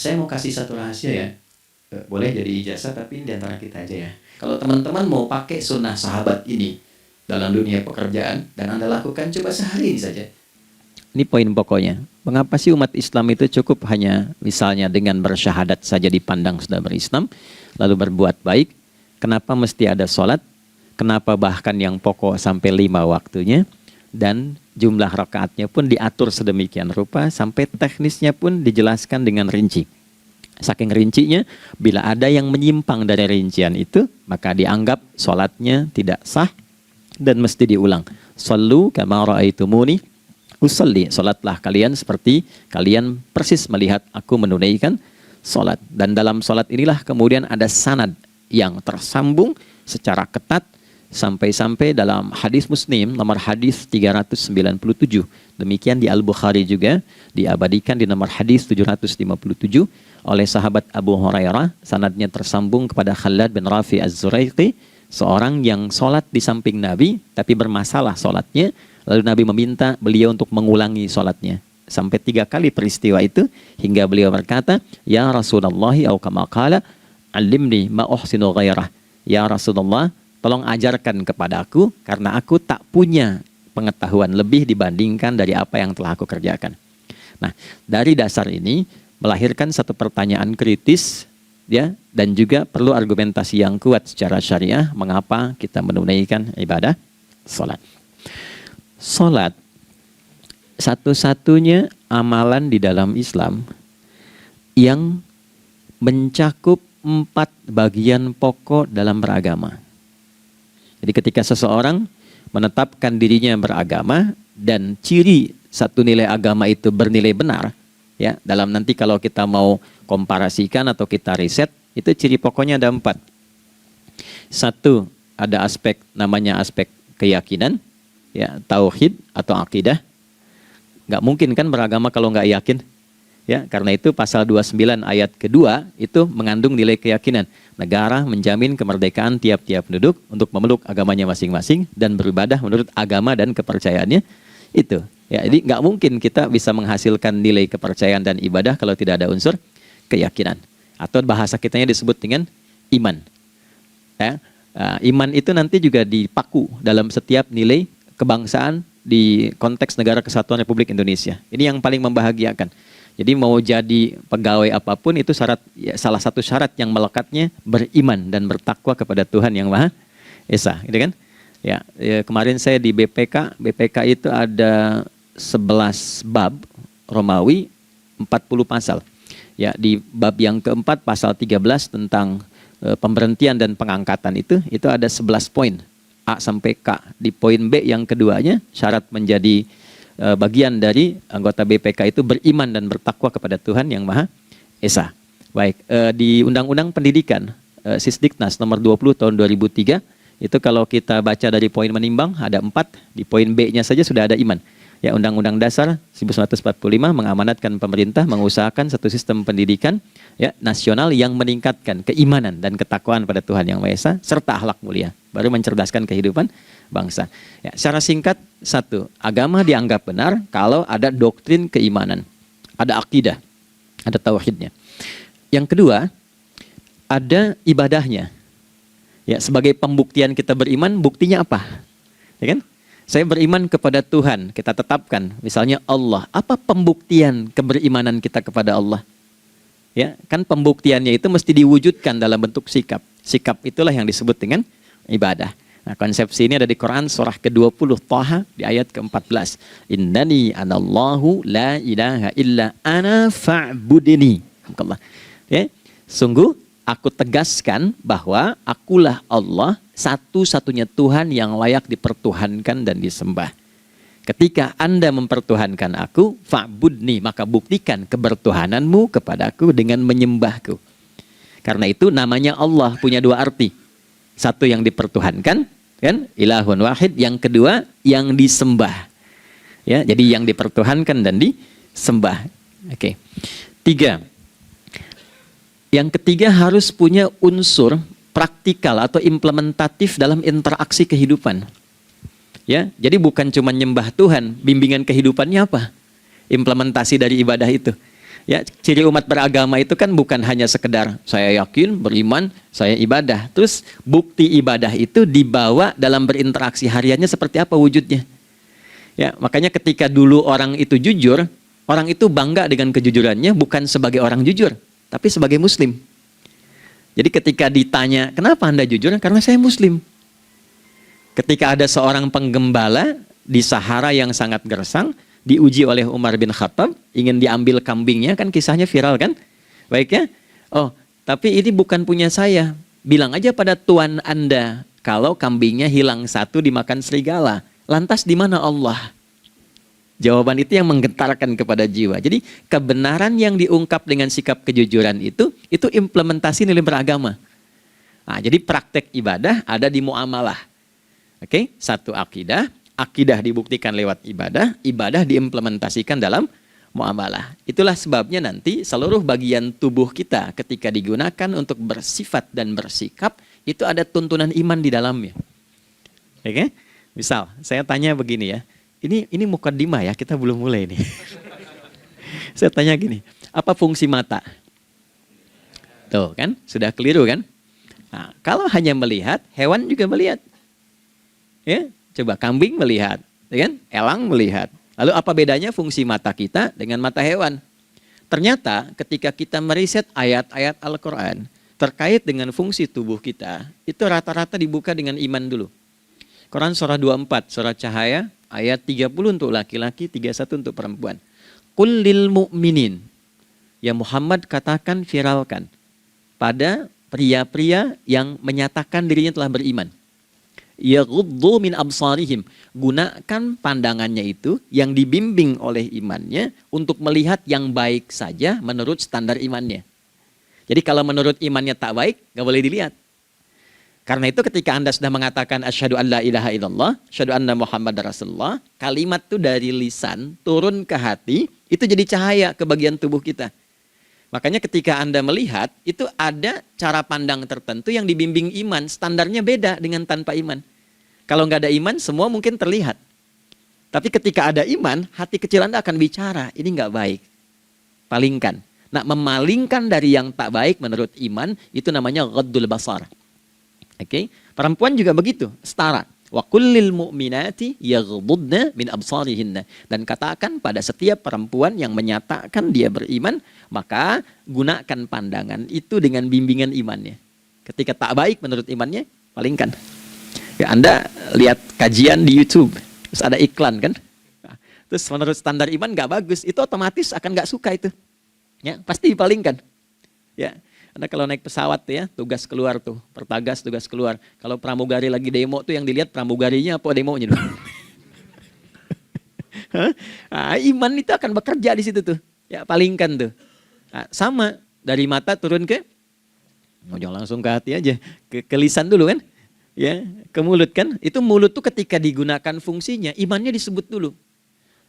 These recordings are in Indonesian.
Saya mau kasih satu rahasia ya. Boleh jadi ijazah tapi di antara kita aja ya. Kalau teman-teman mau pakai sunnah sahabat ini dalam dunia pekerjaan dan Anda lakukan, coba sehari ini saja. Ini poin pokoknya. Mengapa sih umat Islam itu cukup hanya misalnya dengan bersyahadat saja dipandang sudah berislam, lalu berbuat baik? Kenapa mesti ada sholat? Kenapa bahkan yang pokok sampai 5 waktunya? Dan jumlah rakaatnya pun diatur sedemikian rupa, sampai teknisnya pun dijelaskan dengan rinci. Saking rincinya, bila ada yang menyimpang dari rincian itu, maka dianggap sholatnya tidak sah dan mesti diulang. Shallu kama ra'aitumuni usolli, sholatlah kalian seperti kalian persis melihat aku menunaikan sholat. Dan dalam sholat inilah kemudian ada sanad yang tersambung secara ketat sampai-sampai dalam hadis Muslim nomor hadis 397. Demikian di Al-Bukhari juga diabadikan di nomor hadis 757 oleh sahabat Abu Hurairah. Sanadnya tersambung kepada Khalad bin Rafi Az-Zuraiqi, seorang yang sholat di samping Nabi tapi bermasalah sholatnya. Lalu Nabi meminta beliau untuk mengulangi sholatnya. Sampai 3 kali peristiwa itu, hingga beliau berkata, Ya Rasulullah, au kama qala, alimni ma uhsinu ghairah. Ya Rasulullah, tolong ajarkan kepada aku, karena aku tak punya pengetahuan lebih dibandingkan dari apa yang telah aku kerjakan. Nah, dari dasar ini, melahirkan satu pertanyaan kritis, ya, dan juga perlu argumentasi yang kuat secara syariah, mengapa kita menunaikan ibadah sholat. Sholat satu-satunya amalan di dalam Islam yang mencakup 4 bagian pokok dalam beragama. Jadi ketika seseorang menetapkan dirinya beragama dan ciri satu nilai agama itu bernilai benar, ya, dalam nanti kalau kita mau komparasikan atau kita riset, itu ciri pokoknya ada 4. 1, ada aspek namanya aspek keyakinan, ya, tauhid atau akidah. Nggak mungkin kan beragama kalau nggak yakin, ya, karena itu pasal 29 ayat kedua itu mengandung nilai keyakinan. Negara menjamin kemerdekaan tiap-tiap penduduk untuk memeluk agamanya masing-masing dan beribadah menurut agama dan kepercayaannya itu. Ya, jadi nggak mungkin kita bisa menghasilkan nilai kepercayaan dan ibadah kalau tidak ada unsur keyakinan. Atau bahasa kitanya disebut dengan iman. Ya, iman itu nanti juga dipaku dalam setiap nilai kebangsaan di konteks negara kesatuan Republik Indonesia. Ini yang paling membahagiakan. Jadi mau jadi pegawai apapun itu syarat, ya, salah satu syarat yang melekatnya beriman dan bertakwa kepada Tuhan Yang Maha Esa, gitu kan? Ya, kemarin saya di BPK itu ada 11 bab Romawi, 40 pasal. Ya, di bab yang keempat pasal 13 tentang pemberhentian dan pengangkatan itu ada 11 poin. A sampai K. Di poin B yang keduanya, syarat menjadi bagian dari anggota BPK itu beriman dan bertakwa kepada Tuhan Yang Maha Esa. Baik, di Undang-Undang Pendidikan, Sisdiknas nomor 20 tahun 2003, itu kalau kita baca dari poin menimbang, ada 4, di poin B-nya saja sudah ada iman. Ya, Undang-Undang Dasar 1945 mengamanatkan pemerintah mengusahakan satu sistem pendidikan, ya, nasional yang meningkatkan keimanan dan ketakwaan pada Tuhan Yang Maha Esa serta akhlak mulia, baru mencerdaskan kehidupan bangsa. Ya, secara singkat, 1, agama dianggap benar kalau ada doktrin keimanan, ada akidah, ada tauhidnya. Yang kedua, ada ibadahnya. Ya, sebagai pembuktian kita beriman, buktinya apa? Ya kan? Saya beriman kepada Tuhan, kita tetapkan, misalnya Allah. Apa pembuktian keberimanan kita kepada Allah? Ya, kan pembuktiannya itu mesti diwujudkan dalam bentuk sikap. Sikap itulah yang disebut dengan ibadah. Nah, konsepsi ini ada di Quran surah ke-20 Thaha di ayat ke-14. Innani anallahu la ilaha illa ana fa'budini. Ya, sungguh aku tegaskan bahwa akulah Allah, satu-satunya Tuhan yang layak dipertuhankan dan disembah. Ketika Anda mempertuhankan aku, fa'budni, maka buktikan kebertuhananmu kepadaku dengan menyembahku. Karena itu namanya Allah punya 2 arti. Satu yang dipertuhankan, kan? Ilahun wahid. Yang kedua yang disembah. Ya, jadi yang dipertuhankan dan disembah. Oke. 3. Yang ketiga harus punya unsur praktikal atau implementatif dalam interaksi kehidupan. Ya, jadi bukan cuma nyembah Tuhan, bimbingan kehidupannya apa? Implementasi dari ibadah itu. Ya, ciri umat beragama itu kan bukan hanya sekedar saya yakin, beriman, saya ibadah. Terus bukti ibadah itu dibawa dalam berinteraksi hariannya seperti apa wujudnya. Ya, makanya ketika dulu orang itu jujur, orang itu bangga dengan kejujurannya bukan sebagai orang jujur, tapi sebagai muslim. Jadi ketika ditanya, kenapa Anda jujur? Karena saya muslim. Ketika ada seorang penggembala di Sahara yang sangat gersang, diuji oleh Umar bin Khattab, ingin diambil kambingnya, kan kisahnya viral kan? Baik ya? Oh, tapi ini bukan punya saya. Bilang aja pada tuan Anda, kalau kambingnya hilang satu dimakan serigala. Lantas di mana Allah? Jawaban itu yang menggetarkan kepada jiwa. Jadi kebenaran yang diungkap dengan sikap kejujuran itu implementasi nilai beragama. Nah, jadi praktek ibadah ada di muamalah. Oke, satu akidah. Akidah dibuktikan lewat ibadah, ibadah diimplementasikan dalam muamalah. Itulah sebabnya nanti seluruh bagian tubuh kita ketika digunakan untuk bersifat dan bersikap, itu ada tuntunan iman di dalamnya. Oke? Misal, saya tanya begini ya, ini mukaddimah ya, kita belum mulai nih. Saya tanya gini, apa fungsi mata? Tuh kan, sudah keliru kan? Nah, kalau hanya melihat, hewan juga melihat. Ya, coba kambing melihat, ya kan? Elang melihat. Lalu apa bedanya fungsi mata kita dengan mata hewan? Ternyata ketika kita meriset ayat-ayat Al-Quran terkait dengan fungsi tubuh kita, itu rata-rata dibuka dengan iman dulu. Quran surah 24, surah Cahaya, ayat 30 untuk laki-laki, 31 untuk perempuan. Qul lil mu'minin. Ya Muhammad katakan, viralkan pada pria-pria yang menyatakan dirinya telah beriman. Yaghuddu min absarihim, gunakan pandangannya itu yang dibimbing oleh imannya untuk melihat yang baik saja menurut standar imannya. Jadi kalau menurut imannya tak baik, nggak boleh dilihat. Karena itu ketika Anda sudah mengatakan asyhadu an la ilaha illallah, asyhadu anna Muhammad Rasulullah, kalimat itu dari lisan turun ke hati, itu jadi cahaya ke bagian tubuh kita. Makanya ketika Anda melihat, itu ada cara pandang tertentu yang dibimbing iman, standarnya beda dengan tanpa iman. Kalau nggak ada iman, semua mungkin terlihat. Tapi ketika ada iman, hati kecil Anda akan bicara, ini nggak baik. Palingkan. Nah, memalingkan dari yang tak baik menurut iman, itu namanya ghaddul basar. Oke? Perempuan juga begitu, setara. Wa kullil mu'minati yaghdudna min absarihinna. Dan katakan pada setiap perempuan yang menyatakan dia beriman, maka gunakan pandangan itu dengan bimbingan imannya. Ketika tak baik menurut imannya, palingkan. Ya, Anda lihat kajian di YouTube, terus ada iklan kan? Nah, terus menurut standar iman nggak bagus, itu otomatis akan nggak suka itu. Ya, pasti dipalingkan. Ya. Anda kalau naik pesawat tuh ya, tugas keluar tuh, pertagas tugas keluar. Kalau pramugari lagi demo tuh yang dilihat pramugarinya apa demonya tuh. Nah, iman itu akan bekerja di situ tuh. Ya, palingkan tuh. Nah, sama dari mata turun ke, jangan langsung ke hati aja, ke lisan dulu kan. Ya, ke mulut kan. Itu mulut tuh ketika digunakan fungsinya, imannya disebut dulu.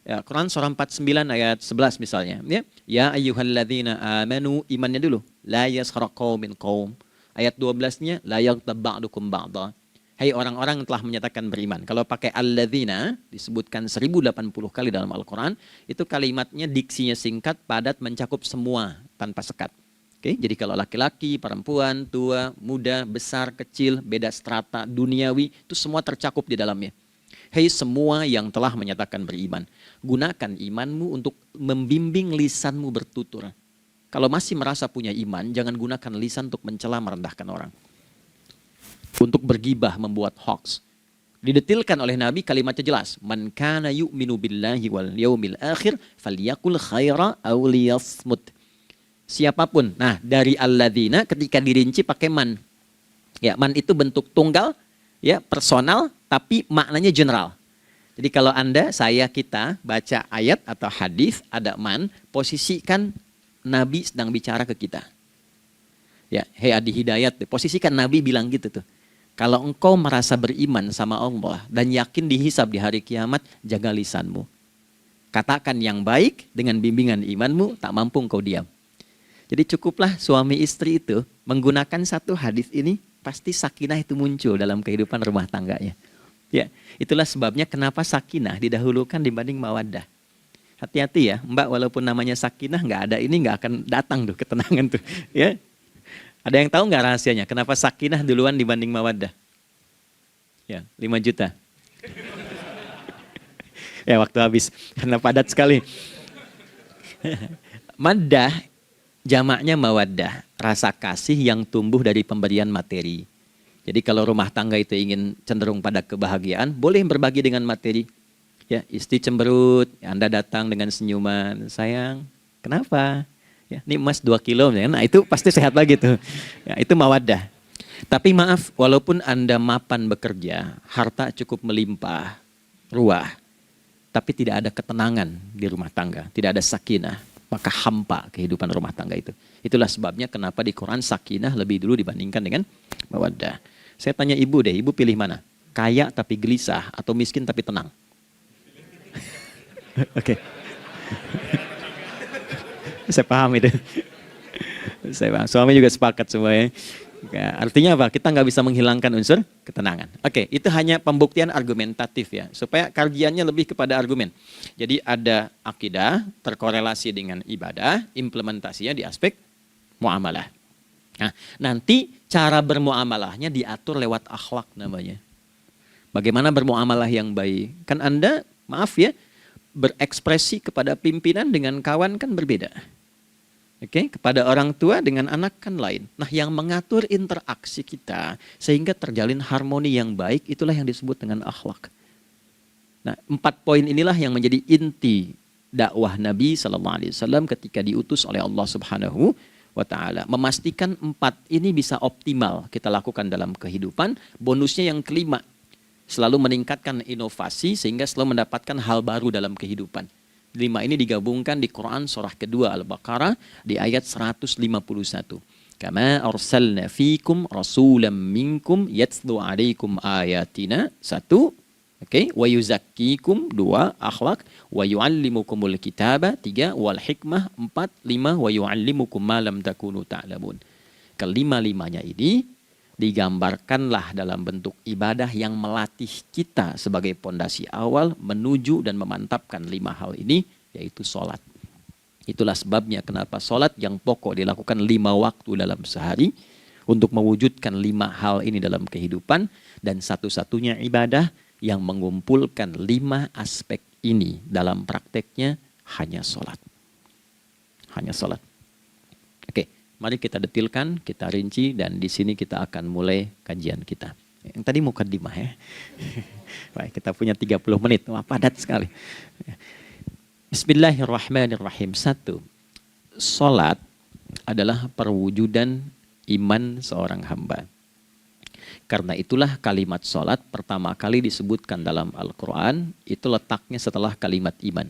Ya, Quran surah 49 ayat 11 misalnya. Ya ayyuhalladzina amanu, imannya dulu. La yaskhar qaumin qaum. Ayat 12-nya la yaghtab ba'dukum ba'dha. Hai orang-orang yang telah menyatakan beriman. Kalau pakai alladzina disebutkan 1080 kali dalam Al-Quran, itu kalimatnya diksinya singkat, padat, mencakup semua tanpa sekat. Oke, jadi kalau laki-laki, perempuan, tua, muda, besar, kecil, beda strata, duniawi, itu semua tercakup di dalamnya. Hei semua yang telah menyatakan beriman, gunakan imanmu untuk membimbing lisanmu bertutur. Kalau masih merasa punya iman, jangan gunakan lisan untuk mencela, merendahkan orang. Untuk bergibah, membuat hoax. Didetilkan oleh Nabi, kalimatnya jelas. Man kana yu'minu billahi wal yaumil akhir, falyakul khaira aw liyasmut. Siapapun. Nah, dari alladzina ketika dirinci pakai man. Ya, man itu bentuk tunggal, ya, personal, tapi maknanya general. Jadi kalau Anda, saya, kita baca ayat atau hadis ada man, posisikan Nabi sedang bicara ke kita. Ya, hei Adi Hidayat, posisikan Nabi bilang gitu tuh. Kalau engkau merasa beriman sama Allah dan yakin dihisab di hari kiamat, jaga lisanmu. Katakan yang baik dengan bimbingan imanmu, tak mampu engkau diam. Jadi cukuplah suami istri itu menggunakan satu hadis ini, pasti sakinah itu muncul dalam kehidupan rumah tangganya. Ya, itulah sebabnya kenapa sakinah didahulukan dibanding mawaddah. Hati-hati ya, Mbak, walaupun namanya sakinah, nggak ada ini nggak akan datang tuh ketenangan tuh. Ya, ada yang tahu nggak rahasianya? Kenapa sakinah duluan dibanding mawaddah? Ya, 5 juta. Ya, waktu habis karena padat sekali. Maddah jamaknya mawaddah, rasa kasih yang tumbuh dari pemberian materi. Jadi kalau rumah tangga itu ingin cenderung pada kebahagiaan, boleh berbagi dengan materi. Ya, istri cemberut, Anda datang dengan senyuman, sayang, kenapa? Ya, ini emas 2 kilo, ya. Nah itu pasti sehat lagi tuh. Ya, itu mawaddah. Tapi maaf, walaupun Anda mapan bekerja, harta cukup melimpah, ruah, tapi tidak ada ketenangan di rumah tangga, tidak ada sakinah, maka hampa kehidupan rumah tangga itu. Itulah sebabnya kenapa di Quran sakinah lebih dulu dibandingkan dengan mawaddah. Saya tanya ibu deh, ibu pilih mana? Kaya tapi gelisah atau miskin tapi tenang? Oke. Saya paham itu. Saya paham. Suami juga sepakat semuanya. Ya, artinya apa? Kita nggak bisa menghilangkan unsur ketenangan. Oke, itu hanya pembuktian argumentatif ya, supaya kajiannya lebih kepada argumen. Jadi ada akidah terkorelasi dengan ibadah, implementasinya di aspek muamalah. Nah, nanti cara bermuamalahnya diatur lewat akhlak namanya. Bagaimana bermuamalah yang baik? Kan Anda, maaf ya, berekspresi kepada pimpinan dengan kawan kan berbeda. Oke, kepada orang tua dengan anak kan lain. Nah, yang mengatur interaksi kita sehingga terjalin harmoni yang baik, itulah yang disebut dengan akhlak. Nah, 4 poin inilah yang menjadi inti dakwah Nabi SAW ketika diutus oleh Allah Subhanahu wa Ta'ala. Memastikan 4 ini bisa optimal kita lakukan dalam kehidupan. Bonusnya yang kelima, selalu meningkatkan inovasi sehingga selalu mendapatkan hal baru dalam kehidupan. 5 ini digabungkan di Quran surah kedua Al-Baqarah di ayat 151. Kama arsalna fikum rasulam minkum yatslu alaikum ayatina. 1, oke, wa yuzakkikum. 2, akhlak. Wa yuallimukumul kitaba. 3, wal hikmah. 4, 5, wa yuallimukum ma lam takunu ta'lamun. Kelima-limanya ini digambarkanlah dalam bentuk ibadah yang melatih kita sebagai pondasi awal menuju dan memantapkan 5 hal ini, yaitu sholat. Itulah sebabnya kenapa sholat yang pokok dilakukan 5 waktu dalam sehari untuk mewujudkan 5 hal ini dalam kehidupan, dan satu-satunya ibadah yang mengumpulkan 5 aspek ini dalam prakteknya hanya sholat. Hanya sholat. Oke. Mari kita detilkan, kita rinci, dan di sini kita akan mulai kajian kita. Yang tadi mukadimah ya. Baik, kita punya 30 menit. Wah, padat sekali. Bismillahirrahmanirrahim. 1. Salat adalah perwujudan iman seorang hamba. Karena itulah kalimat salat pertama kali disebutkan dalam Al-Quran, itu letaknya setelah kalimat iman.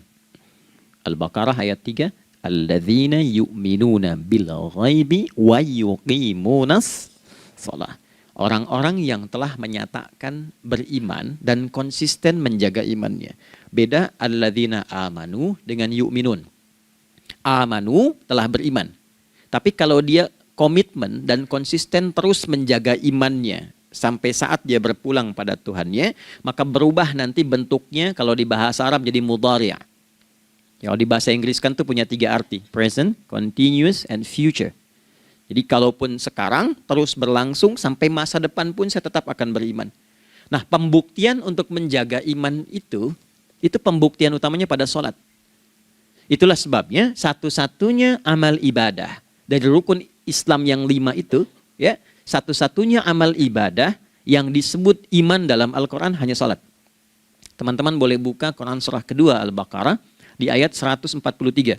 Al-Baqarah ayat 3. Alladzina yu'minuna bil ghaibi wa yuqimunas shalah. Orang-orang yang telah menyatakan beriman dan konsisten menjaga imannya. Beda alladzina amanu dengan yu'minun. Amanu telah beriman. Tapi kalau dia komitmen dan konsisten terus menjaga imannya sampai saat dia berpulang pada Tuhannya, maka berubah nanti bentuknya kalau di bahasa Arab jadi mudhari'. Kalau di bahasa Inggris kan tuh punya 3 arti. Present, continuous, and future. Jadi kalaupun sekarang terus berlangsung sampai masa depan pun saya tetap akan beriman. Nah, pembuktian untuk menjaga iman itu pembuktian utamanya pada sholat. Itulah sebabnya satu-satunya amal ibadah dari rukun Islam yang 5 itu, ya, satu-satunya amal ibadah yang disebut iman dalam Al-Quran hanya sholat. Teman-teman boleh buka Quran surah kedua Al-Baqarah di ayat 143.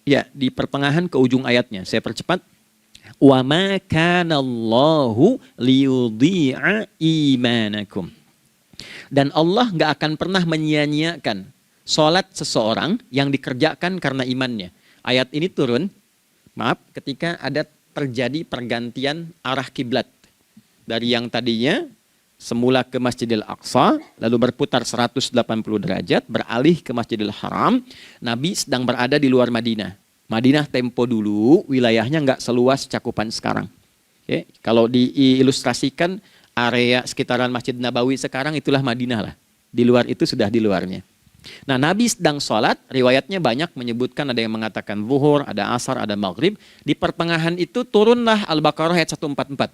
Ya, di pertengahan ke ujung ayatnya. Saya percepat. Wa ma kana Allahu liyudhi'a imanakum. Dan Allah nggak akan pernah menyia-nyiakan salat seseorang yang dikerjakan karena imannya. Ayat ini turun, maaf, ketika ada terjadi pergantian arah kiblat. Dari yang tadinya semula ke Masjidil Aqsa, lalu berputar 180 derajat, beralih ke Masjidil Haram. Nabi sedang berada di luar Madinah. Madinah tempo dulu, wilayahnya nggak seluas cakupan sekarang. Oke, kalau diilustrasikan, area sekitaran Masjid Nabawi sekarang itulah Madinah lah. Di luar itu sudah di luarnya. Nah, Nabi sedang sholat, riwayatnya banyak menyebutkan, ada yang mengatakan zuhur, ada asar, ada maghrib. Di pertengahan itu turunlah Al-Baqarah ayat 144.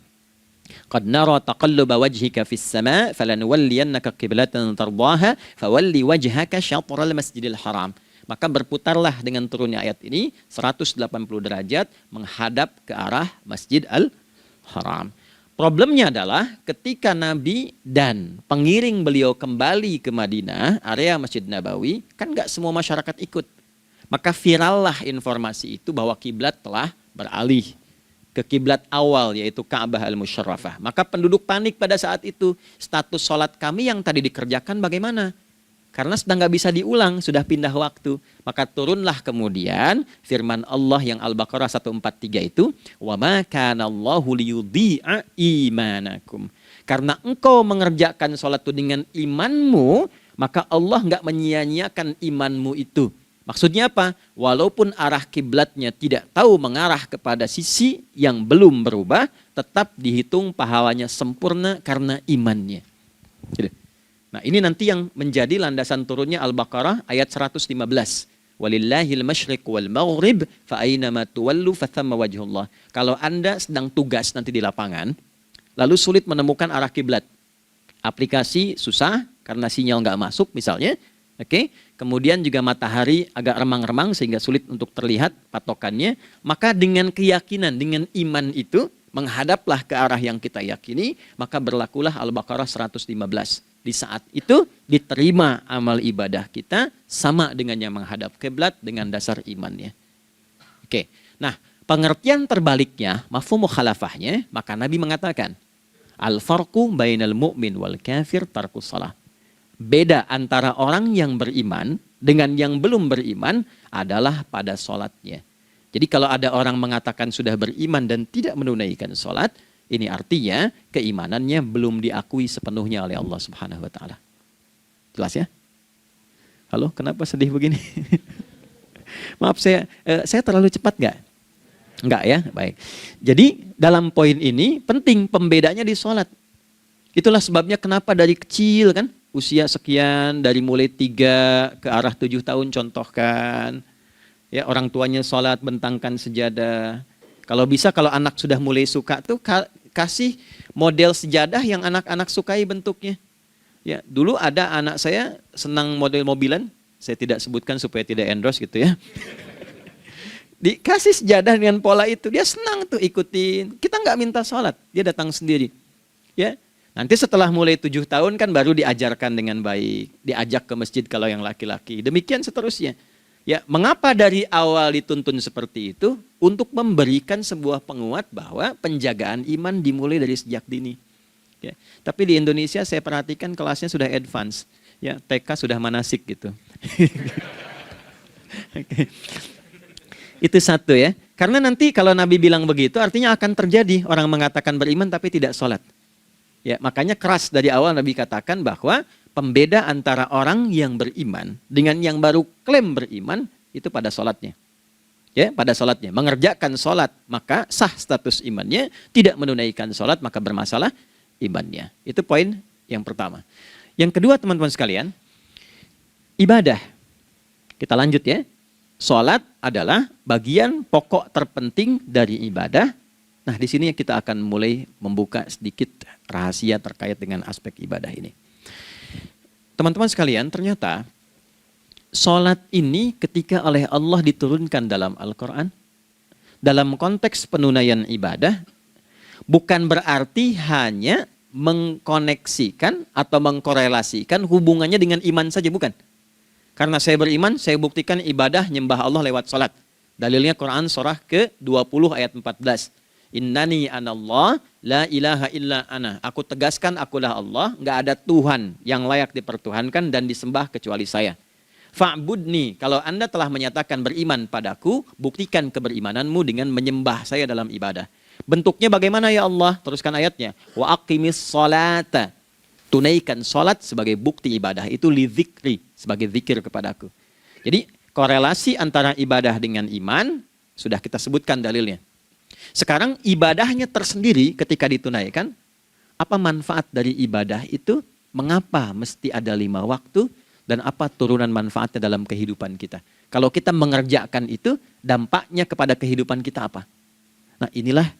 Qad nara taqalluba wajhika fis sama' falanuwalliyannaka qiblatan tardaha fawalli wajhaka syatral masjidil haram. Maka berputarlah dengan turunnya ayat ini 180 derajat menghadap ke arah Masjid Al-Haram. Problemnya adalah ketika Nabi dan pengiring beliau kembali ke Madinah, area Masjid Nabawi, kan nggak semua masyarakat ikut. Maka virallah informasi itu bahwa kiblat telah beralih ke kiblat awal, yaitu Ka'bah Al-Musyarrafah. Maka penduduk panik pada saat itu, status sholat kami yang tadi dikerjakan bagaimana? Karena sedang nggak bisa diulang, sudah pindah waktu. Maka turunlah kemudian firman Allah yang Al-Baqarah 143 itu, wa ma kana Allahu liyudhi'a imanakum. Karena engkau mengerjakan sholat itu dengan imanmu, maka Allah nggak menyia-nyiakan imanmu itu. Maksudnya apa? Walaupun arah kiblatnya tidak tahu mengarah kepada sisi yang belum berubah, tetap dihitung pahalanya sempurna karena imannya. Gitu. Nah, ini nanti yang menjadi landasan turunnya Al-Baqarah ayat 115. Walillahil masyriq wal maghrib fa aynama tuwallu fathamma wajhullah. Kalau Anda sedang tugas nanti di lapangan, lalu sulit menemukan arah kiblat. Aplikasi susah karena sinyal nggak masuk misalnya. Oke. Kemudian juga matahari agak remang-remang sehingga sulit untuk terlihat patokannya. Maka dengan keyakinan, dengan iman itu, menghadaplah ke arah yang kita yakini, maka berlakulah Al-Baqarah 115. Di saat itu diterima amal ibadah kita sama dengan yang menghadap kiblat dengan dasar imannya. Oke. Nah, pengertian terbaliknya, mafhum mukhalafahnya, maka Nabi mengatakan, al-farqu bainal mu'min wal kafir tarkus shalah. Beda antara orang yang beriman dengan yang belum beriman adalah pada sholatnya. Jadi kalau ada orang mengatakan sudah beriman dan tidak menunaikan sholat, ini artinya keimanannya belum diakui sepenuhnya oleh Allah Subhanahu wa taala. Jelas ya? Halo, kenapa sedih begini? Maaf saya terlalu cepat nggak? Enggak ya? Baik. Jadi dalam poin ini penting pembedanya di sholat. Itulah sebabnya kenapa dari kecil kan, usia sekian, dari mulai 3 ke arah 7 tahun contohkan. Ya, orang tuanya sholat bentangkan sejadah. Kalau bisa, kalau anak sudah mulai suka tuh kasih model sejadah yang anak-anak sukai bentuknya. Ya, dulu ada anak saya senang model mobilan, saya tidak sebutkan supaya tidak endorse gitu ya. Dikasih sejadah dengan pola itu, dia senang tuh ikutin. Kita nggak minta sholat, dia datang sendiri. Ya, nanti setelah mulai 7 tahun kan baru diajarkan dengan baik, diajak ke masjid kalau yang laki-laki. Demikian seterusnya. Ya, mengapa dari awal dituntun seperti itu? Untuk memberikan sebuah penguat bahwa penjagaan iman dimulai dari sejak dini. Ya, tapi di Indonesia saya perhatikan kelasnya sudah advance. Ya, TK sudah manasik gitu. Okay. Itu satu ya. Karena nanti kalau Nabi bilang begitu artinya akan terjadi orang mengatakan beriman tapi tidak sholat. Ya, makanya keras dari awal Nabi katakan bahwa pembeda antara orang yang beriman dengan yang baru klaim beriman itu pada sholatnya. Ya, pada sholatnya. Mengerjakan sholat maka sah status imannya, tidak menunaikan sholat maka bermasalah imannya. Itu poin yang pertama. Yang kedua teman-teman sekalian, ibadah. Kita lanjut ya. Sholat adalah bagian pokok terpenting dari ibadah. Nah, di sini kita akan mulai membuka sedikit rahasia terkait dengan aspek ibadah ini. Teman-teman sekalian, ternyata sholat ini ketika oleh Allah diturunkan dalam Al-Quran, dalam konteks penunaian ibadah, bukan berarti hanya mengkoneksikan atau mengkorelasikan hubungannya dengan iman saja, bukan. Karena saya beriman, saya buktikan ibadah nyembah Allah lewat sholat. Dalilnya Quran surah ke-20 ayat 14. Innani anallah la ilaha illa ana. Aku tegaskan akulah Allah, nggak ada Tuhan yang layak dipertuhankan dan disembah kecuali saya. Fa'budni, kalau Anda telah menyatakan beriman padaku, buktikan keberimananmu dengan menyembah saya dalam ibadah. Bentuknya bagaimana ya Allah? Teruskan ayatnya. Wa aqimis sholata. Tunaikan sholat sebagai bukti ibadah. Itu li dzikri, sebagai zikir kepadaku. Jadi korelasi antara ibadah dengan iman, sudah kita sebutkan dalilnya. Sekarang ibadahnya tersendiri ketika ditunaikan, apa manfaat dari ibadah itu? Mengapa mesti ada 5 waktu? dan apa turunan manfaatnya dalam kehidupan kita. Kalau kita mengerjakan itu, dampaknya kepada kehidupan kita apa? Nah, inilah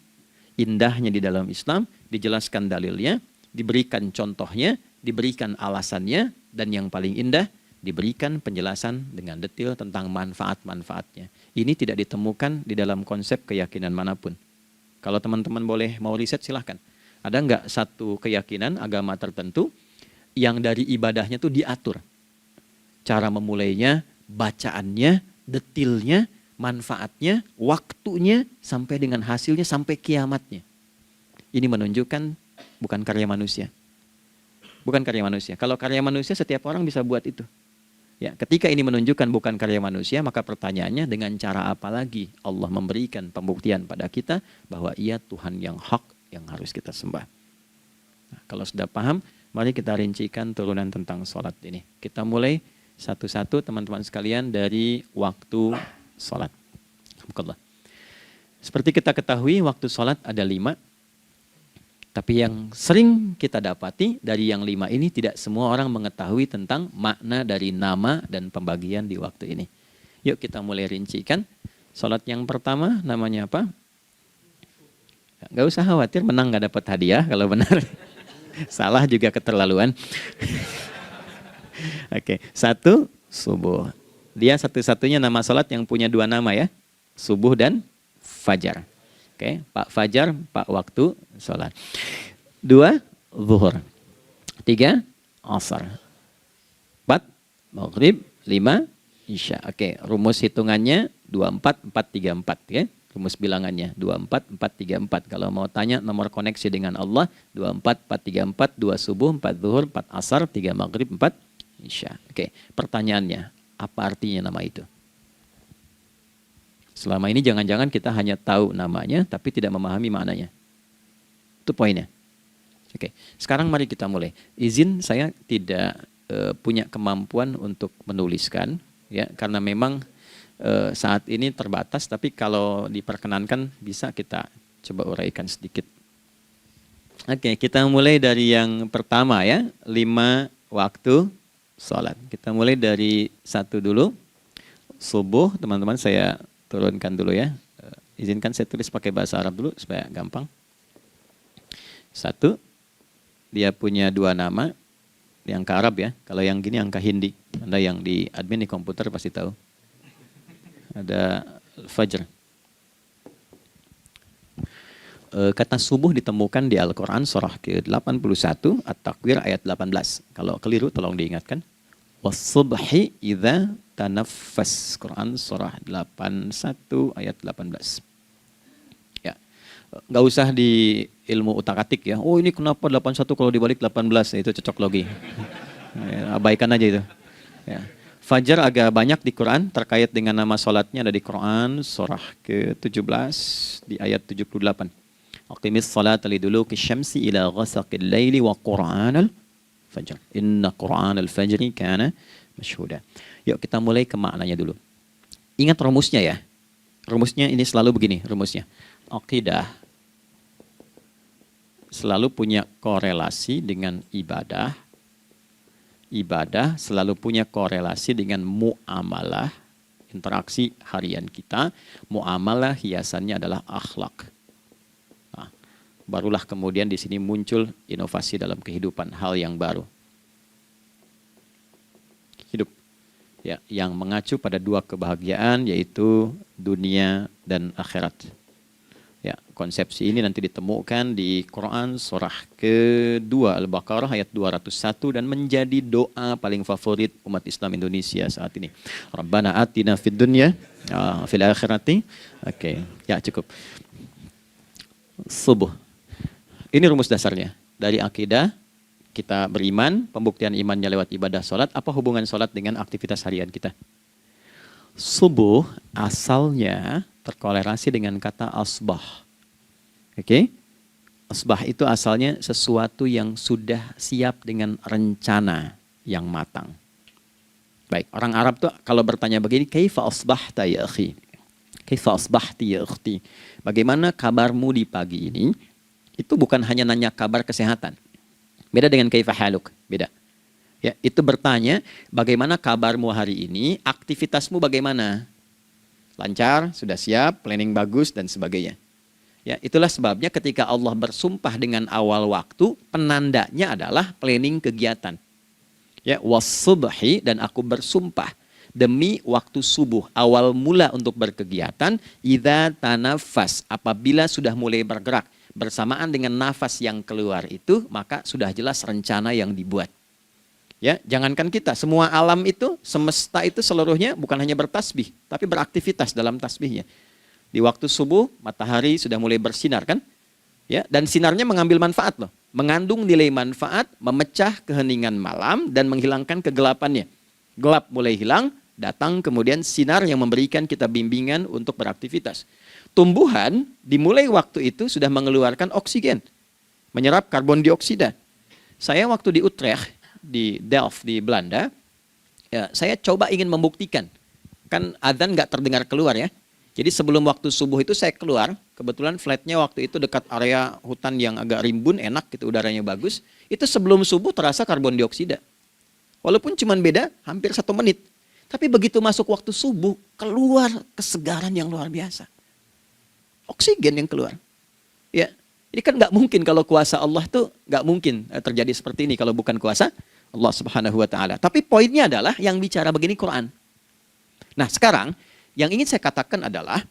indahnya di dalam Islam, dijelaskan dalilnya, diberikan contohnya, diberikan alasannya, dan yang paling indah, diberikan penjelasan dengan detail tentang manfaat-manfaatnya. Ini tidak ditemukan di dalam konsep keyakinan manapun. Kalau teman-teman mau riset silahkan. Ada nggak satu keyakinan agama tertentu yang dari ibadahnya tuh diatur? Cara memulainya, bacaannya, detailnya, manfaatnya, waktunya, sampai dengan hasilnya, sampai kiamatnya. Ini menunjukkan bukan karya manusia. Bukan karya manusia. Kalau karya manusia setiap orang bisa buat itu. Ya, ketika ini menunjukkan bukan karya manusia, maka pertanyaannya dengan cara apa lagi Allah memberikan pembuktian pada kita bahwa Ia Tuhan yang hak yang harus kita sembah. Nah, kalau sudah paham, mari kita rincikan turunan tentang sholat ini. Kita mulai satu-satu teman-teman sekalian dari waktu sholat. Seperti kita ketahui waktu sholat ada 5. Tapi yang sering kita dapati dari yang 5 ini tidak semua orang mengetahui tentang makna dari nama dan pembagian di waktu ini. Yuk kita mulai rincikan. Sholat yang pertama namanya apa? Gak usah khawatir, menang gak dapat hadiah kalau benar. Salah juga keterlaluan. Oke, 1 subuh. Dia satu-satunya nama sholat yang punya 2 nama ya. Subuh dan fajar. Oke, Pak Fajar, Pak waktu sholat. 2 zuhur. 3 asar. 4 maghrib. 5 isya. Oke, rumus hitungannya 24, 4, 3, 4 ya. Rumus bilangannya 24, 4, 3, 4. Kalau mau tanya nomor koneksi dengan Allah 24, 4, 3, 4, 2 subuh, 4 zuhur, 4 asar, 3 maghrib, 4 isya. Oke, pertanyaannya, apa artinya nama itu? Selama ini jangan-jangan kita hanya tahu namanya tapi tidak memahami maknanya. Itu poinnya. Oke, sekarang mari kita mulai. Izin saya tidak punya kemampuan untuk menuliskan ya, karena memang saat ini terbatas, tapi kalau diperkenankan bisa kita coba uraikan sedikit. Oke, kita mulai dari yang pertama ya, 5 waktu sholat. Kita mulai dari 1 dulu. Subuh, teman-teman saya turunkan dulu ya. Izinkan saya tulis pakai bahasa Arab dulu supaya gampang. 1, dia punya 2 nama. Ini angka Arab ya. Kalau yang gini angka Hindi. Anda yang di admin di komputer pasti tahu. Ada Fajr. Kata subuh ditemukan di Al-Quran surah ke-81 At-Takwir ayat 18. Kalau keliru tolong diingatkan. Was-subhi idza tanaffas. Quran surah 81 ayat 18. Ya. Nggak usah di ilmu utak-atik ya. Oh ini kenapa 81 kalau dibalik 18? Itu cocok logi. Ya, abaikan aja itu. Ya. Fajar agak banyak di Quran terkait dengan nama sholatnya ada di Quran surah ke-17 di ayat 78. Aqimis salata liduluki syamsi ila ghasaqil laili wa Qur'anal fajr. Inna Qur'anal fajri kana masyhuda. Yuk kita mulai ke maknanya dulu. Ingat rumusnya ya. Rumusnya ini selalu begini rumusnya. Aqidah selalu punya korelasi dengan ibadah. Ibadah selalu punya korelasi dengan muamalah, interaksi harian kita. Muamalah hiasannya adalah akhlak. Nah, barulah kemudian di sini muncul inovasi dalam kehidupan, hal yang baru. Hidup ya, yang mengacu pada 2 kebahagiaan yaitu dunia dan akhirat. Ya, konsepsi ini nanti ditemukan di Quran surah ke-2 Al-Baqarah ayat 201 dan menjadi doa paling favorit umat Islam Indonesia saat ini. Rabbana atina fid dunya fil akhirati. Oke, ya cukup. Subuh. Ini rumus dasarnya. Dari akidah kita beriman, pembuktian imannya lewat ibadah sholat. Apa hubungan sholat dengan aktivitas harian kita? Subuh asalnya terkolerasi dengan kata asbah. Oke? Asbah itu asalnya sesuatu yang sudah siap dengan rencana yang matang. Baik, orang Arab tuh kalau bertanya begini, kaifa asbahta ya akhi? Kaifa asbahti ya ukhti? Bagaimana kabarmu di pagi ini? Itu bukan hanya nanya kabar kesehatan. Beda dengan kaifa haluk, beda. Ya, itu bertanya, bagaimana kabarmu hari ini, aktivitasmu bagaimana? Lancar, sudah siap, planning bagus, dan sebagainya. Ya, itulah sebabnya ketika Allah bersumpah dengan awal waktu, penandanya adalah planning kegiatan. Ya, was-subhi, dan aku bersumpah demi waktu subuh, awal mula untuk berkegiatan, idza tanafas, apabila sudah mulai bergerak, bersamaan dengan nafas yang keluar itu, maka sudah jelas rencana yang dibuat. Ya, jangankan kita, semua alam itu, semesta itu seluruhnya bukan hanya bertasbih, tapi beraktivitas dalam tasbihnya. Di waktu subuh, matahari sudah mulai bersinar kan? Ya, dan sinarnya mengambil manfaat loh, mengandung nilai manfaat, memecah keheningan malam dan menghilangkan kegelapannya. Gelap mulai hilang, datang kemudian sinar yang memberikan kita bimbingan untuk beraktivitas. Tumbuhan dimulai waktu itu sudah mengeluarkan oksigen, menyerap karbon dioksida. Saya waktu di Utrecht, di Delft di Belanda, ya, saya coba ingin membuktikan. Kan adzan nggak terdengar keluar ya. Jadi sebelum waktu subuh itu saya keluar, kebetulan flatnya waktu itu dekat area hutan yang agak rimbun, enak gitu, udaranya bagus. Itu sebelum subuh terasa karbon dioksida. Walaupun cuma beda hampir 1 menit. Tapi begitu masuk waktu subuh, keluar kesegaran yang luar biasa. Oksigen yang keluar. Ya, ini kan nggak mungkin kalau kuasa Allah tuh nggak mungkin terjadi seperti ini kalau bukan kuasa Allah Subhanahu wa taala. Tapi poinnya adalah yang bicara begini Quran. Nah, sekarang yang ingin saya katakan adalah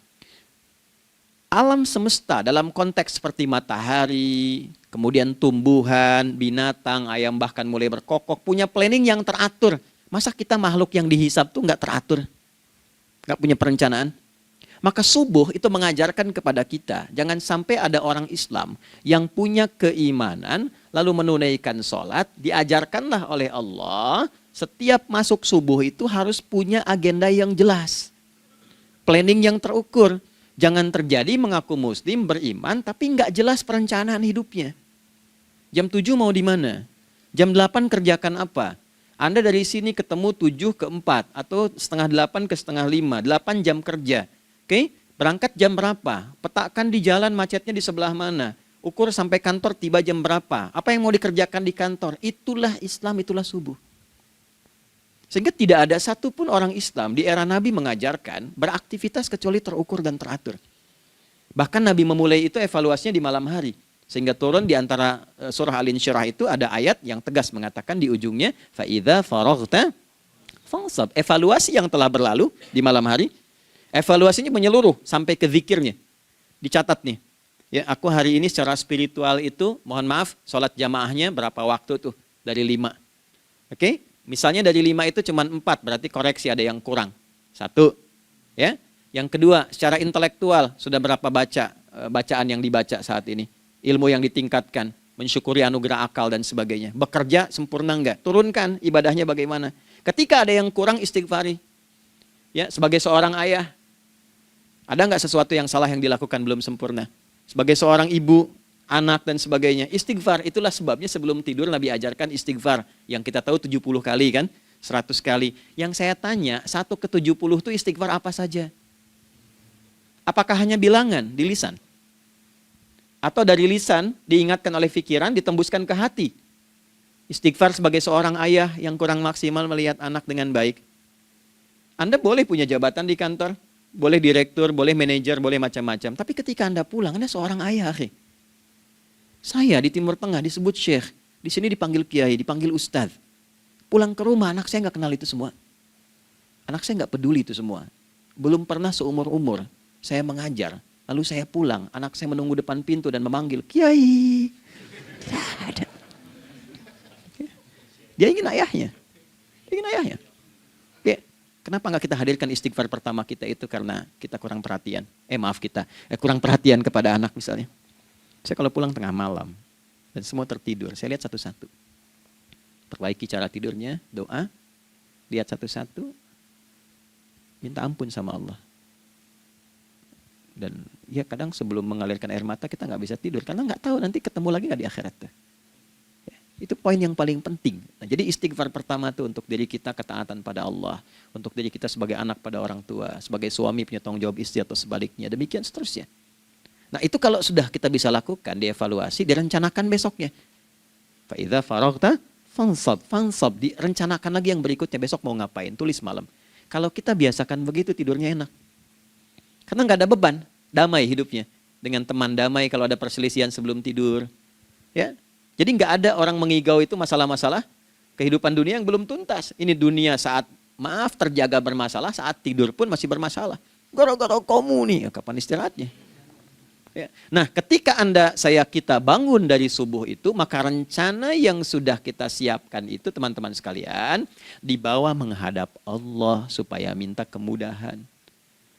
alam semesta dalam konteks seperti matahari, kemudian tumbuhan, binatang, ayam bahkan mulai berkokok, punya planning yang teratur. Masa kita makhluk yang dihisab tuh nggak teratur? Nggak punya perencanaan? Maka subuh itu mengajarkan kepada kita, jangan sampai ada orang Islam yang punya keimanan, lalu menunaikan sholat, diajarkanlah oleh Allah, setiap masuk subuh itu harus punya agenda yang jelas. Planning yang terukur. Jangan terjadi mengaku muslim, beriman, tapi nggak jelas perencanaan hidupnya. Jam 7 mau di mana? Jam 8 kerjakan apa? Anda dari sini ketemu 7 ke 4, atau setengah 8 ke setengah 5, 8 jam kerja. Oke, berangkat jam berapa? Petakan di jalan macetnya di sebelah mana? Ukur sampai kantor tiba jam berapa? Apa yang mau dikerjakan di kantor? Itulah Islam, itulah subuh. Sehingga tidak ada satupun orang Islam di era Nabi mengajarkan beraktivitas kecuali terukur dan teratur. Bahkan Nabi memulai itu evaluasinya di malam hari. Sehingga turun di antara surah Al-Insyirah itu ada ayat yang tegas mengatakan di ujungnya, فَإِذَا فَرَغْتَ فَانْصَبْ. Evaluasi yang telah berlalu di malam hari. Evaluasinya menyeluruh sampai ke zikirnya. Dicatat nih. Ya, aku hari ini secara spiritual itu, mohon maaf, sholat jamaahnya berapa waktu tuh? Dari 5. Oke? Misalnya dari 5 itu cuma 4, berarti koreksi ada yang kurang. 1. Ya. Yang kedua, secara intelektual sudah berapa bacaan yang dibaca saat ini? Ilmu yang ditingkatkan, mensyukuri anugerah akal dan sebagainya. Bekerja sempurna enggak? Turunkan ibadahnya bagaimana? Ketika ada yang kurang, istighfari. Ya, sebagai seorang ayah, ada nggak sesuatu yang salah yang dilakukan belum sempurna? Sebagai seorang ibu, anak dan sebagainya, istighfar. Itulah sebabnya sebelum tidur Nabi ajarkan istighfar. Yang kita tahu 70 kali kan, 100 kali. Yang saya tanya, 1 ke 70 itu istighfar apa saja? Apakah hanya bilangan di lisan? Atau dari lisan diingatkan oleh pikiran, ditembuskan ke hati? Istighfar sebagai seorang ayah yang kurang maksimal melihat anak dengan baik. Anda boleh punya jabatan di kantor, boleh direktur, boleh manajer, boleh macam-macam. Tapi ketika Anda pulang, Anda seorang ayah. Saya di Timur Tengah disebut syekh, di sini dipanggil kiai, dipanggil ustadz. Pulang ke rumah, anak saya nggak kenal itu semua. Anak saya nggak peduli itu semua. Belum pernah seumur-umur saya mengajar, lalu saya pulang, anak saya menunggu depan pintu dan memanggil, kiai. Tidak ada. Dia ingin ayahnya. Dia ingin ayahnya. Kenapa nggak kita hadirkan istighfar pertama kita itu karena kita kurang perhatian. Kurang perhatian kepada anak misalnya. Saya kalau pulang tengah malam dan semua tertidur, saya lihat satu-satu. Perbaiki cara tidurnya, doa, lihat satu-satu, minta ampun sama Allah. Dan ya kadang sebelum mengalirkan air mata kita nggak bisa tidur karena nggak tahu nanti ketemu lagi nggak di akhirat. Itu poin yang paling penting. Nah, jadi istighfar pertama itu untuk diri kita ketaatan pada Allah. Untuk diri kita sebagai anak pada orang tua. Sebagai suami punya tanggung jawab istri atau sebaliknya. Demikian seterusnya. Nah itu kalau sudah kita bisa lakukan, dievaluasi, direncanakan besoknya. فَإِذَا فَرَغْتَ fansab, direncanakan lagi yang berikutnya, besok mau ngapain, tulis malam. Kalau kita biasakan begitu, tidurnya enak. Karena nggak ada beban, damai hidupnya. Dengan teman damai kalau ada perselisihan sebelum tidur. Ya, jadi nggak ada orang mengigau itu masalah-masalah kehidupan dunia yang belum tuntas. Ini dunia saat terjaga bermasalah, saat tidur pun masih bermasalah. Gara-gara kamu nih, kapan istirahatnya? Ya. Nah, ketika kita bangun dari subuh itu, maka rencana yang sudah kita siapkan itu, teman-teman sekalian, dibawa menghadap Allah supaya minta kemudahan,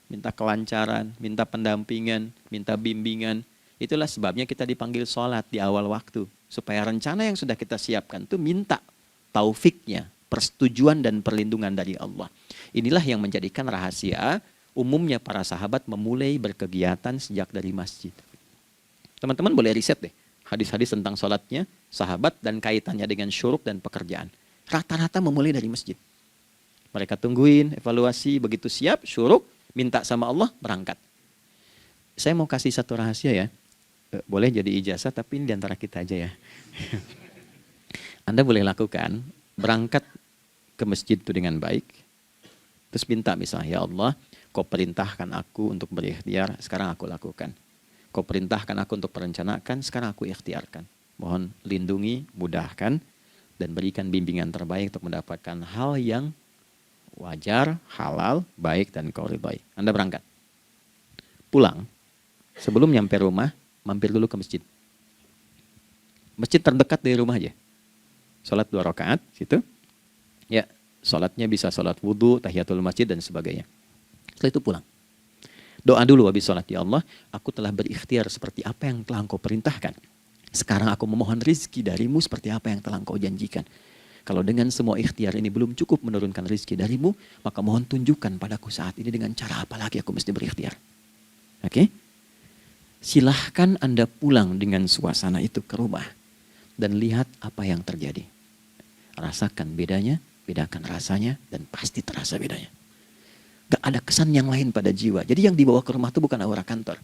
minta kelancaran, minta pendampingan, minta bimbingan. Itulah sebabnya kita dipanggil sholat di awal waktu. Supaya rencana yang sudah kita siapkan itu minta taufiknya, persetujuan dan perlindungan dari Allah. Inilah yang menjadikan rahasia umumnya para sahabat memulai berkegiatan sejak dari masjid. Teman-teman boleh riset deh, hadis-hadis tentang sholatnya sahabat dan kaitannya dengan syuruk dan pekerjaan. Rata-rata memulai dari masjid. Mereka tungguin, evaluasi, begitu siap, syuruk, minta sama Allah, berangkat. Saya mau kasih satu rahasia ya. Boleh jadi ijazah, tapi ini diantara kita aja ya. Anda boleh lakukan, berangkat ke masjid itu dengan baik. Terus minta misalnya, ya Allah, Kau perintahkan aku untuk berikhtiar, sekarang aku lakukan. Kau perintahkan aku untuk merencanakan, sekarang aku ikhtiarkan. Mohon lindungi, mudahkan, dan berikan bimbingan terbaik untuk mendapatkan hal yang wajar, halal, baik, dan Kau ridhai. Anda berangkat. Pulang, sebelum nyampe rumah, mampir dulu ke masjid. Masjid terdekat dari rumah aja. Sholat 2 rakaat, situ. Ya, sholatnya bisa sholat wudhu, tahiyatul masjid, dan sebagainya. Setelah itu pulang. Doa dulu habis sholat. Ya Allah, aku telah berikhtiar seperti apa yang telah Engkau perintahkan. Sekarang aku memohon rizki darimu seperti apa yang telah Engkau janjikan. Kalau dengan semua ikhtiar ini belum cukup menurunkan rizki darimu, maka mohon tunjukkan padaku saat ini dengan cara apa lagi aku mesti berikhtiar. Oke? Silahkan Anda pulang dengan suasana itu ke rumah. Dan lihat apa yang terjadi. Rasakan bedanya, bedakan rasanya, dan pasti terasa bedanya. Gak ada kesan yang lain pada jiwa. Jadi yang dibawa ke rumah itu bukan aura kantor.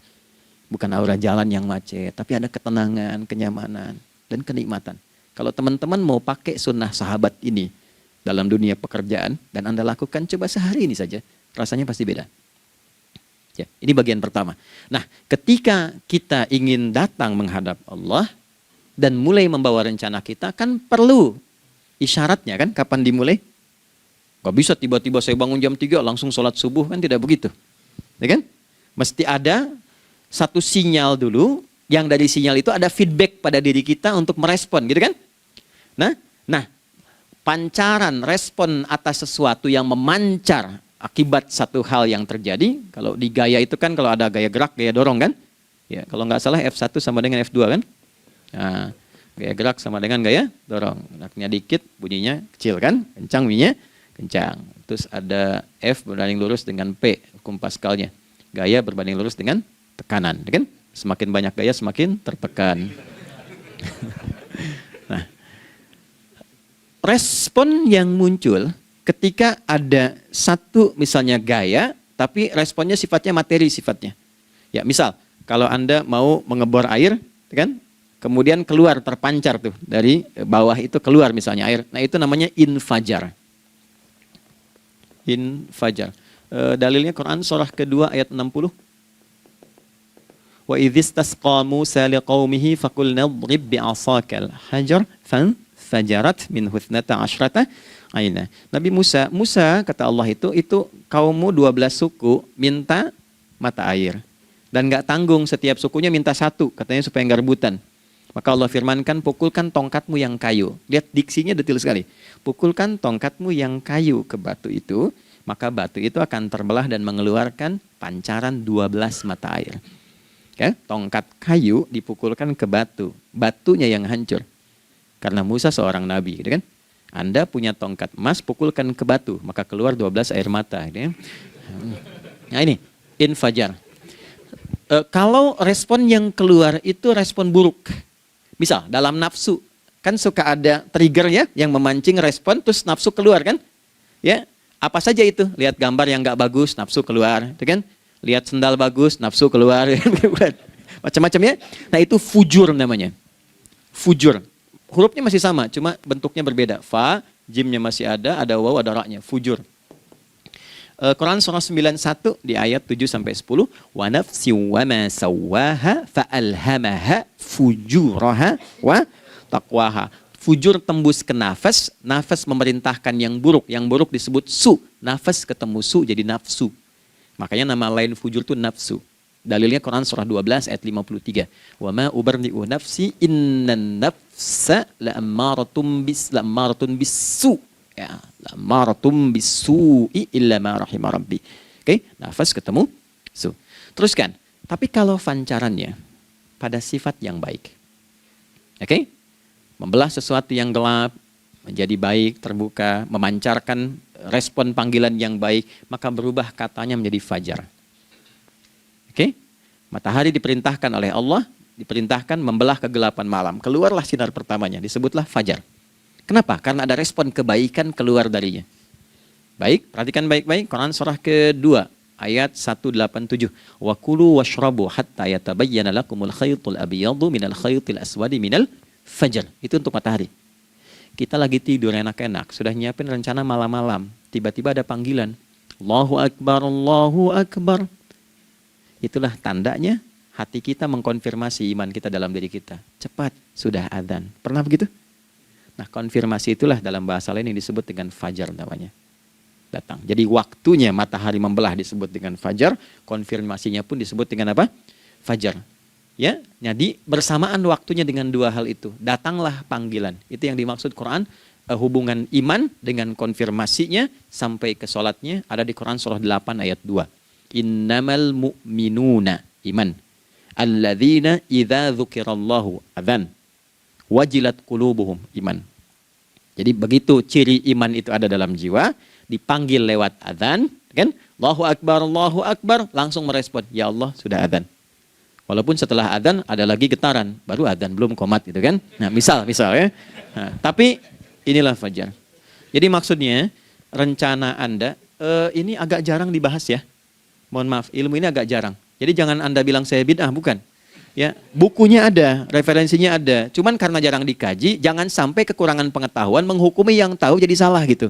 Bukan aura jalan yang macet. Tapi ada ketenangan, kenyamanan, dan kenikmatan. Kalau teman-teman mau pakai sunnah sahabat ini dalam dunia pekerjaan, dan Anda lakukan coba sehari ini saja, rasanya pasti beda. Ya, ini bagian pertama. Nah, ketika kita ingin datang menghadap Allah, dan mulai membawa rencana kita, kan perlu isyaratnya kan, kapan dimulai? Gak bisa tiba-tiba saya bangun jam 3 langsung sholat subuh, kan tidak begitu. Ya kan? Mesti ada satu sinyal dulu, yang dari sinyal itu ada feedback pada diri kita untuk merespon, gitu kan? Nah, pancaran respon atas sesuatu yang memancar akibat satu hal yang terjadi, kalau di gaya itu kan kalau ada gaya gerak, gaya dorong kan? Ya, kalau nggak salah F1 sama dengan F2 kan? Nah, gaya gerak sama dengan gaya dorong. Geraknya dikit, bunyinya kecil kan? Kencang bunyinya, kencang. Terus ada F berbanding lurus dengan P, hukum Pascalnya. Gaya berbanding lurus dengan tekanan, kan? Semakin banyak gaya, semakin tertekan. Nah, respon yang muncul ketika ada satu misalnya gaya, tapi responnya sifatnya materi sifatnya. Ya, misal kalau Anda mau mengebor air, kan? Kemudian keluar terpancar tuh dari bawah itu keluar misalnya air. Nah, itu namanya infajar. Infajar. Dalilnya Quran surah kedua ayat 60. Wa idzistasqa Musa liqaumihi faqulna idrib bi'asakal hajar fanfajarat minhu 12 aina. Nabi Musa kata Allah itu kaummu 12 suku minta mata air. Dan enggak tanggung, setiap sukunya minta satu, katanya supaya enggak rebutan. Maka Allah firmankan, pukulkan tongkatmu yang kayu. Lihat diksinya detil sekali. Pukulkan tongkatmu yang kayu ke batu itu, maka batu itu akan terbelah dan mengeluarkan pancaran 12 mata air. Ya, tongkat kayu dipukulkan ke batu, batunya yang hancur. Karena Musa seorang nabi, gitu kan? Anda punya tongkat emas, pukulkan ke batu, maka keluar 12 air mata. Gitu kan? Nah ini, infajar. Kalau respon yang keluar itu respon buruk. Misal dalam nafsu, kan suka ada triggernya yang memancing respon, terus nafsu keluar kan? Ya, apa saja itu? Lihat gambar yang nggak bagus, nafsu keluar, gitu kan? Lihat sendal bagus, nafsu keluar, macam-macam ya. Nah itu fujur namanya, fujur. hurufnya masih sama, cuma bentuknya berbeda. Fa, jimnya masih ada waw, ada ra-nya, fujur. Quran surah 91 di ayat 7 sampai 10, wa nafsi wa ma sawwaha fa alhamaha fujuraha wa taqwaha. Fujur tembus ke nafas, nafas memerintahkan yang buruk disebut su. Nafas ketemu su jadi nafsu. Makanya nama lain fujur itu nafsu. Dalilnya Quran surah 12 ayat 53. Wa ma ubarni'u nafsi innan nafsa la'ammaratun bisu. Ya, la'ammaratun bisu'i illa ma rahima rabbi. Oke, nafas ketemu su. Teruskan. Tapi kalau pancarannya pada sifat yang baik. Oke? Membelah sesuatu yang gelap menjadi baik, terbuka, memancarkan respon panggilan yang baik, maka berubah katanya menjadi fajar. Oke? Matahari diperintahkan oleh Allah, diperintahkan membelah kegelapan malam. Keluarlah sinar pertamanya, disebutlah fajar. Kenapa? Karena ada respon kebaikan keluar darinya. Baik, perhatikan baik-baik, Quran surah kedua, ayat 187. Wa kulu washrabu hatta yatabayyana lakumul khaytul abyadu minal khaytil aswadi minal fajar. Itu untuk matahari. Kita lagi tidur enak-enak, sudah nyiapin rencana malam-malam. Tiba-tiba ada panggilan. Allahu Akbar, Allahu Akbar. Itulah tandanya hati kita mengkonfirmasi iman kita dalam diri kita. Cepat, sudah adzan. Pernah begitu? Nah, konfirmasi itulah dalam bahasa lain yang disebut dengan fajar namanya. Datang. Jadi waktunya matahari membelah disebut dengan fajar, konfirmasinya pun disebut dengan apa? Fajar. Ya, jadi bersamaan waktunya dengan dua hal itu. Datanglah panggilan. Itu yang dimaksud Quran, hubungan iman dengan konfirmasinya sampai ke sholatnya ada di Quran surah 8 ayat 2. Innamal mu'minuna iman. Alladzina idza dzukirallahu adzan. Wajilat qulubuhum iman. Jadi begitu ciri iman itu ada dalam jiwa, dipanggil lewat adzan, kan? Allahu Akbar, langsung merespon, ya Allah sudah adzan. Walaupun setelah adzan ada lagi getaran, baru adzan belum qomat gitu kan. Nah, misal ya. Nah, tapi inilah fajar. Jadi maksudnya rencana Anda ini agak jarang dibahas ya. Mohon maaf, ilmu ini agak jarang. Jadi jangan Anda bilang saya bid'ah, bukan. Ya, bukunya ada, referensinya ada. Cuman karena jarang dikaji, jangan sampai kekurangan pengetahuan menghukumi yang tahu jadi salah gitu.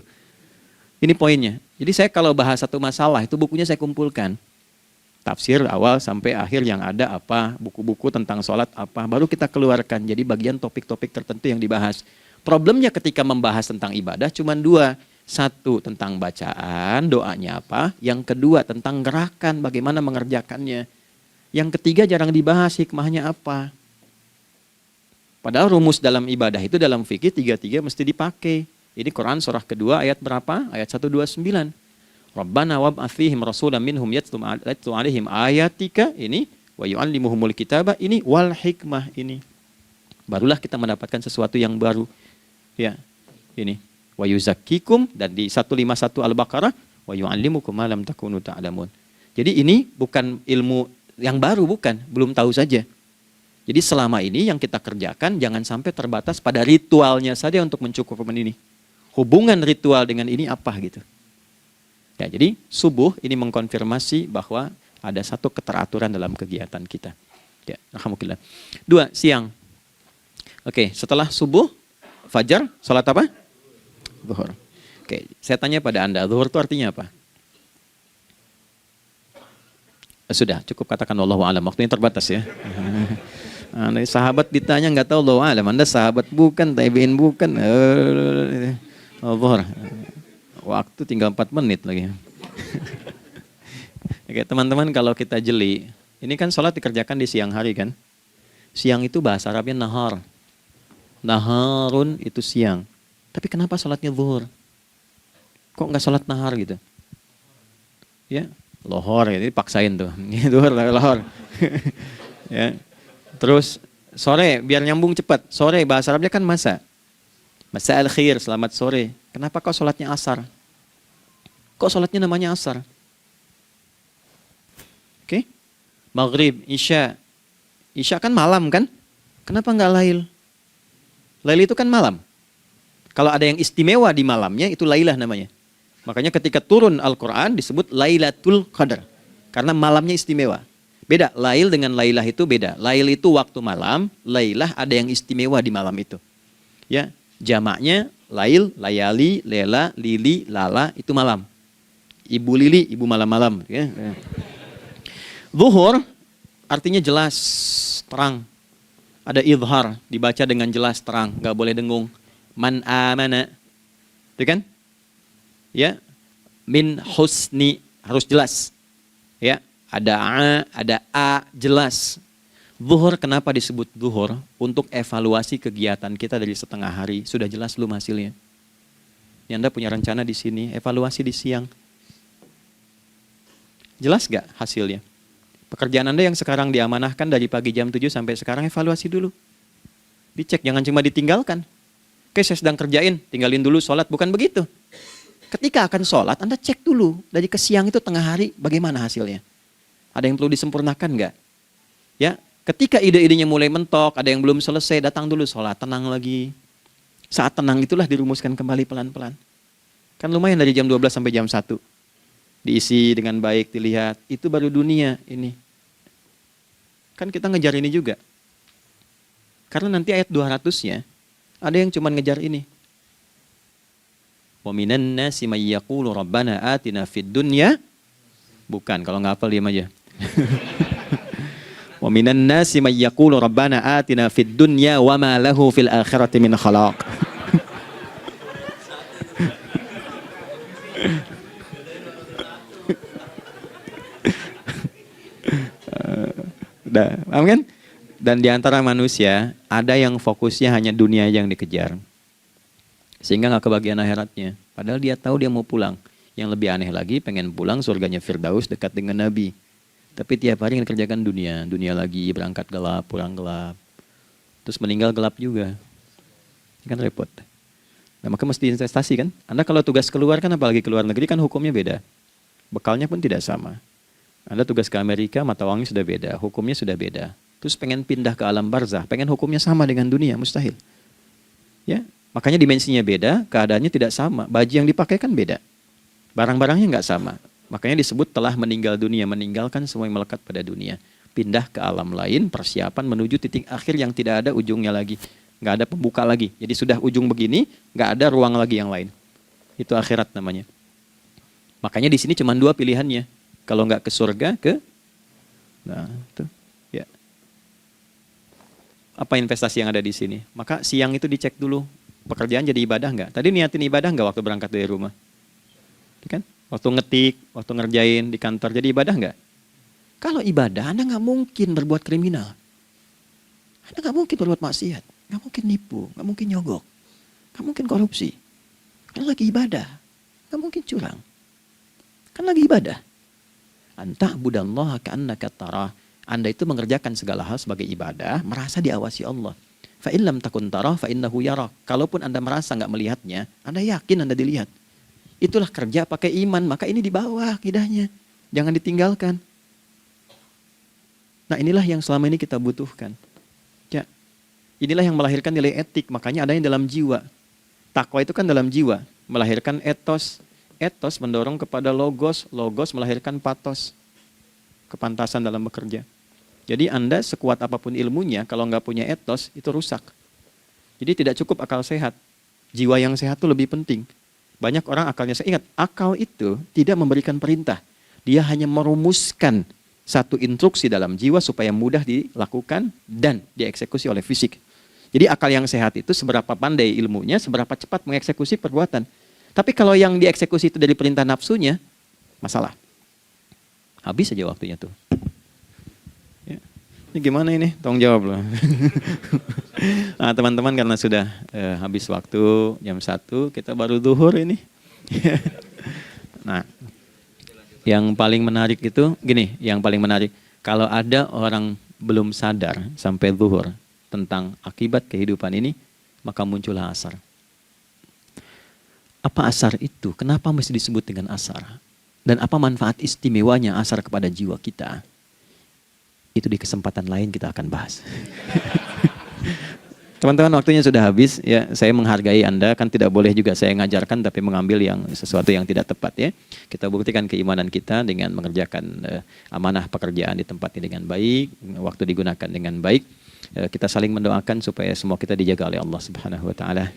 Ini poinnya. Jadi saya kalau bahas satu masalah itu bukunya saya kumpulkan. Tafsir awal sampai akhir yang ada apa, buku-buku tentang sholat apa, baru kita keluarkan. Jadi bagian topik-topik tertentu yang dibahas. Problemnya ketika membahas tentang ibadah cuma dua. Satu tentang bacaan, doanya apa. Yang kedua tentang gerakan, bagaimana mengerjakannya. Yang ketiga jarang dibahas hikmahnya apa. Padahal rumus dalam ibadah itu dalam fikih tiga-tiga mesti dipakai. Ini Quran surah kedua ayat berapa? Ayat 129. Rabbana wab'ats fihim rasulan minhum yatlu 'alaihim ayatika ini wa yu'allimuhumul kitaba ini wal hikmah ini. Barulah kita mendapatkan sesuatu yang baru. Ya. Ini wa yuzakkikum dan di 151 Al-Baqarah wa yu'allimukum ma lam takunu ta'lamun. Jadi ini bukan ilmu yang baru, bukan, belum tahu saja. Jadi selama ini yang kita kerjakan jangan sampai terbatas pada ritualnya saja untuk mencukupkan ini. Hubungan ritual dengan ini apa gitu. Ya, jadi subuh ini mengkonfirmasi bahwa ada satu keteraturan dalam kegiatan kita. Ya, alhamdulillah. 2, siang. Oke, setelah subuh, fajar, salat apa? Zuhur. Oke, saya tanya pada Anda, zuhur itu artinya apa? Sudah, cukup katakan wallahu a'lam. Waktunya terbatas ya. Sahabat ditanya nggak tahu wallahu a'lam. Anda sahabat bukan, tabi'in bukan. Zuhur. Waktu tinggal 4 menit lagi. Oke, teman-teman kalau kita jeli, ini kan sholat dikerjakan di siang hari kan? Siang itu bahasa Arabnya nahar. Naharun itu siang. Tapi kenapa sholatnya zuhur? Kok nggak sholat nahar gitu? Ya, lohor ya, jadi paksain tuh. Zuhur, lohor. Ya. Terus sore, biar nyambung cepat. Sore, bahasa Arabnya kan masa. Masa al-khir, selamat sore. Kenapa kok sholatnya asar? Kok sholatnya namanya asar? Oke. Maghrib, isya. Isya kan malam kan? Kenapa nggak lail? Lail itu kan malam. Kalau ada yang istimewa di malamnya, itu lailah namanya. Makanya ketika turun Al-Quran disebut Lailatul Qadar. Karena malamnya istimewa. Beda, lail dengan lailah itu beda. Lail itu waktu malam, lailah ada yang istimewa di malam itu. Ya, jamaknya lail, layali, lela, lili, lala itu malam. Ibu lili, ibu malam-malam. Ya. Zuhur artinya jelas, terang. Ada idhar, dibaca dengan jelas, terang, nggak boleh dengung. Man amana, itu kan? Ya, min husni harus jelas. Ya, ada a jelas. Zuhur kenapa disebut zuhur? Untuk evaluasi kegiatan kita dari setengah hari. Sudah jelas belum hasilnya? Ini Anda punya rencana di sini, evaluasi di siang. Jelas gak hasilnya? Pekerjaan Anda yang sekarang diamanahkan dari pagi jam 7 sampai sekarang, evaluasi dulu. Dicek, jangan cuma ditinggalkan. Oke, saya sedang kerjain, tinggalin dulu sholat. Bukan begitu. Ketika akan sholat, Anda cek dulu. Dari ke siang itu tengah hari, bagaimana hasilnya? Ada yang perlu disempurnakan nggak? Ya, ketika ide-idenya mulai mentok, ada yang belum selesai, datang dulu sholat, tenang lagi. Saat tenang itulah dirumuskan kembali pelan-pelan. Kan lumayan dari jam 12 sampai jam 1. Diisi dengan baik, dilihat. Itu baru dunia ini. Kan kita ngejar ini juga. Karena nanti ayat 200-nya, ada yang cuma ngejar ini. Wa minan nasi may yaqulu rabbana atina fid dunya. Bukan, kalau nggak hafal diam aja. Wa minan nasi may yaqulu rabbana atina fid dunya wa ma lahu fil akhirati min khalaq. Paham kan? Dan di antara manusia, ada yang fokusnya hanya dunia yang dikejar. Sehingga nggak kebagian akhiratnya. Padahal dia tahu dia mau pulang. Yang lebih aneh lagi, pengen pulang surganya Firdaus dekat dengan Nabi. Tapi tiap hari ngerjakan dunia. Dunia lagi, berangkat gelap, pulang gelap. Terus meninggal gelap juga. Kan repot. Nah, maka mesti investasi kan. Anda kalau tugas keluar kan, apalagi keluar negeri kan hukumnya beda. Bekalnya pun tidak sama. Anda tugas ke Amerika, mata uangnya sudah beda. Hukumnya sudah beda. Terus pengen pindah ke alam barzah, pengen hukumnya sama dengan dunia, mustahil. Ya, makanya dimensinya beda, keadaannya tidak sama. Baju yang dipakai kan beda. Barang-barangnya nggak sama. Makanya disebut telah meninggal dunia, meninggalkan semua yang melekat pada dunia. Pindah ke alam lain, persiapan menuju titik akhir yang tidak ada ujungnya lagi. Nggak ada pembuka lagi. Jadi sudah ujung begini, nggak ada ruang lagi yang lain. Itu akhirat namanya. Makanya di sini cuma 2 pilihannya. Kalau nggak ke surga, nah itu. Ya. Apa investasi yang ada di sini? Maka siang itu dicek dulu. Pekerjaan jadi ibadah nggak? Tadi niatin ibadah nggak waktu berangkat dari rumah? Kan? Waktu ngetik, waktu ngerjain di kantor, jadi ibadah nggak? Kalau ibadah, Anda nggak mungkin berbuat kriminal. Anda nggak mungkin berbuat maksiat. Nggak mungkin nipu, nggak mungkin nyogok. Nggak mungkin korupsi. Kan lagi ibadah. Nggak mungkin curang. Kan lagi ibadah. Anta budallaha ka'annaka tarah. Anda itu mengerjakan segala hal sebagai ibadah, merasa diawasi Allah. Fa in lam takun tarah fa innahu yarak. Kalaupun Anda merasa nggak melihatnya, Anda yakin Anda dilihat. Itulah kerja pakai iman, maka ini di bawah akidahnya. Jangan ditinggalkan. Nah, inilah yang selama ini kita butuhkan. Ya. Inilah yang melahirkan nilai etik, makanya adanya dalam jiwa. Takwa itu kan dalam jiwa, melahirkan etos. Etos mendorong kepada logos, logos melahirkan patos. Kepantasan dalam bekerja. Jadi Anda sekuat apapun ilmunya, kalau nggak punya etos, itu rusak. Jadi tidak cukup akal sehat. Jiwa yang sehat itu lebih penting. Banyak orang akalnya, saya ingat, akal itu tidak memberikan perintah. Dia hanya merumuskan satu instruksi dalam jiwa supaya mudah dilakukan dan dieksekusi oleh fisik. Jadi akal yang sehat itu seberapa pandai ilmunya, seberapa cepat mengeksekusi perbuatan. Tapi kalau yang dieksekusi itu dari perintah nafsunya, masalah. Habis saja waktunya tuh. Ya. Ini gimana ini? Tolong jawab loh. Nah, teman-teman karena sudah habis waktu jam 1, kita baru zuhur ini. Nah, yang paling menarik itu, gini, yang paling menarik. Kalau ada orang belum sadar sampai zuhur tentang akibat kehidupan ini, maka muncullah asar. Apa asar itu? Kenapa mesti disebut dengan asar? Dan apa manfaat istimewanya asar kepada jiwa kita? Itu di kesempatan lain kita akan bahas. Teman-teman, waktunya sudah habis. Ya, saya menghargai Anda, kan tidak boleh juga saya ngajarkan tapi mengambil yang sesuatu yang tidak tepat ya. Kita buktikan keimanan kita dengan mengerjakan amanah pekerjaan di tempat ini dengan baik, waktu digunakan dengan baik. Kita saling mendoakan supaya semua kita dijaga oleh Allah Subhanahu wa taala.